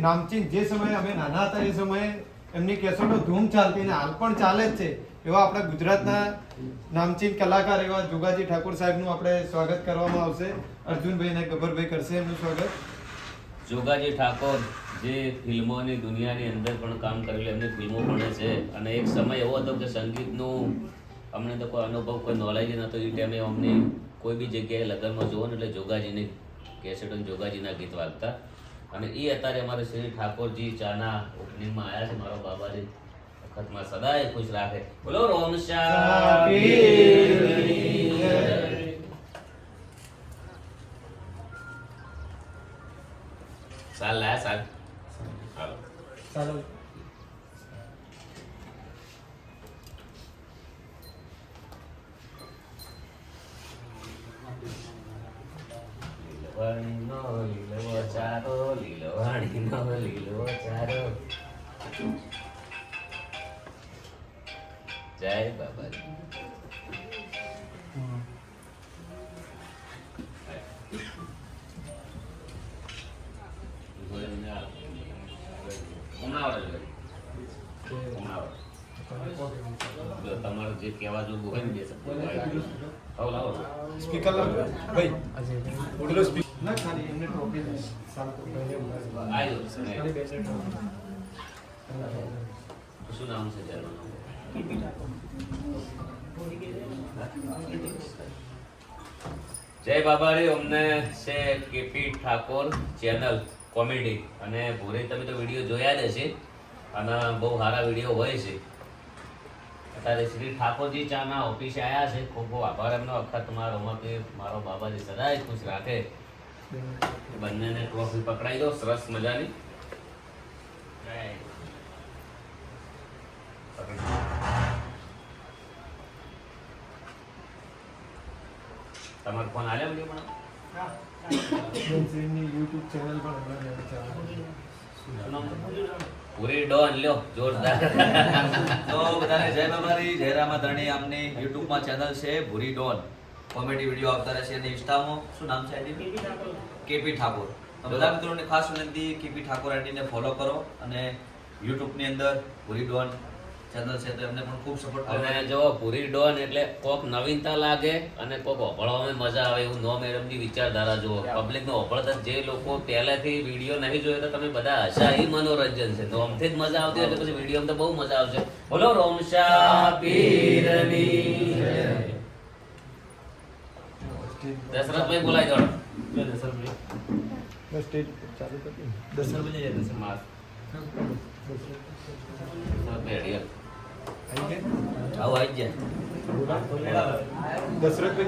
નામચીન જે સમયે અમે નાના હતા એ સમયે એમની કેસેટો ધૂમ ચાલતી ને હાલ પણ ચાલે જ છે એવા આપણા ગુજરાતના નામચીન કલાકાર એવા જોગાજી ઠાકોર સાહેબનું આપણે સ્વાગત કરવામાં આવશે. અર્જુનભાઈ અને ગબ્બરભાઈ કરશે એમનું સ્વાગત. જોગાજી ઠાકોર જે ફિલ્મોની દુનિયાની અંદર પણ કામ કરેલું, એમની ફિલ્મો પણ છે. અને એક સમય એવો હતો કે સંગીતનું અમને તો કોઈ અનુભવ, કોઈ નોલેજ નહોતો. એ ટાઈમે અમને કોઈ બી જગ્યાએ લગ્નમાં જોવો ને એટલે જોગાજીની કેસેટો, જોગાજીના ગીત વાગતા. અને એ અત્યારે અમારે શ્રી ઠાકોરજી ચાના ઓપનિંગમાં આવ્યા છે. મારો બાબાજી વખતમાં સદાય ખુશ રાખે. બોલો રોમશા પીરની જય. સાલ લાયા સાલ. હાલો ચાલો. લીલવાણીનો લીલવો ચારો, લીલવાણીનો લીલવો ચારો. જય બાબાજી. તમારે જે કહેવા જોગું હોય ને બે શબ્દો લાવો. સ્પીકર લાવો ભાઈ. ઓડિયો સ્પીકર ના ખાલી એમને ટોપી દે. સારું આવ્યો શું નામ છે ત્યારે? જય બાબારી. અમને છે કેપી ઠાકોર ચેનલ કોમેડી. અને ભૂરી તમે તો વિડીયો જોયા જ હશે અને બહુ સારા વિડીયો હોય છે. અત્યારે શ્રી ઠાકોરજી ચાના ઓફિસે આવ્યા છે. ખૂબ ખૂબ આભાર એમનો. અખત મારો કે મારો બાબાજી સદાય ખુશ રાખે. બંનેને ટ્રોફી પકડાઈ દો સરસ મજાની. તમારો ફોન આવ્યા વિડીયો એમની YouTube ચેનલ પણ હમણાં ચાલુ છે. પૂરી ડોન લ્યો જોરદાર. તો બધાને જય બાબારી, જય રામાધરણી. આમની યુટ્યુબમાં ચેનલ છે ભૂરી ડોન. કોમેડી વિડીયો આવતા રહેશે. અને ઇન્સ્ટામાં શું નામ છે આઈડી? કેપી ઠાકોર. તો બધા મિત્રોને ખાસ વિનંતી, કેપી ઠાકોર આઈડીને ફોલો કરો. અને યુટ્યુબની અંદર ભૂરી ડોન ચેનલ છે તો એમને પણ ખૂબ સપોર્ટ કરો. અને જો પૂરી ડોન એટલે કોક નવીનતા લાગે અને કોક ઓભળવામાં મજા આવે એવું નો મેડમની વિચારધારા જુઓ. પબ્લિકનો ઓભળતા જે લોકો પહેલાથી વિડીયો નહીં જોયો તો તમે બધા હશા એ મનોરંજન છે. તો આમથી જ મજા આવતી હોય તો પછી વિડીયોમાં તો બહુ મજા આવશે. બોલો રોમશા પીરની જય. દશરથભાઈ બોલાય દોડો. બસ સ્ટેજ ચાલુ કરી. દશરથભાઈ આવી ગયા. આવો આવી ગયા. દશરથભાઈ